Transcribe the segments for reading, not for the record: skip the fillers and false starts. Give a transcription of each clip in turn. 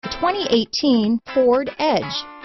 The 2018 Ford Edge.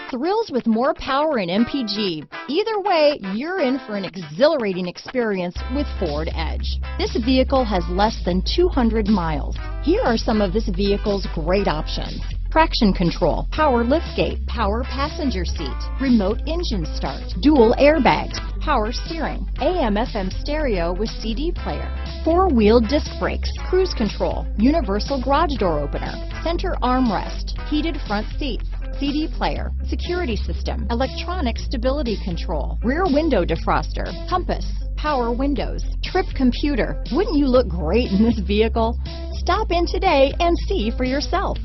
Thrills with more power and MPG. Either way, you're in for an exhilarating experience with Ford Edge. This vehicle has less than 200 miles. Here are some of this vehicle's great options: traction control, power liftgate, power passenger seat, remote engine start, dual airbags, power steering, AM/FM stereo with CD player, four-wheel disc brakes, cruise control, universal garage door opener, center armrest, heated front seats, CD player, security system, electronic stability control, rear window defroster, compass, power windows, trip computer. Wouldn't you look great in this vehicle? Stop in today and see for yourself.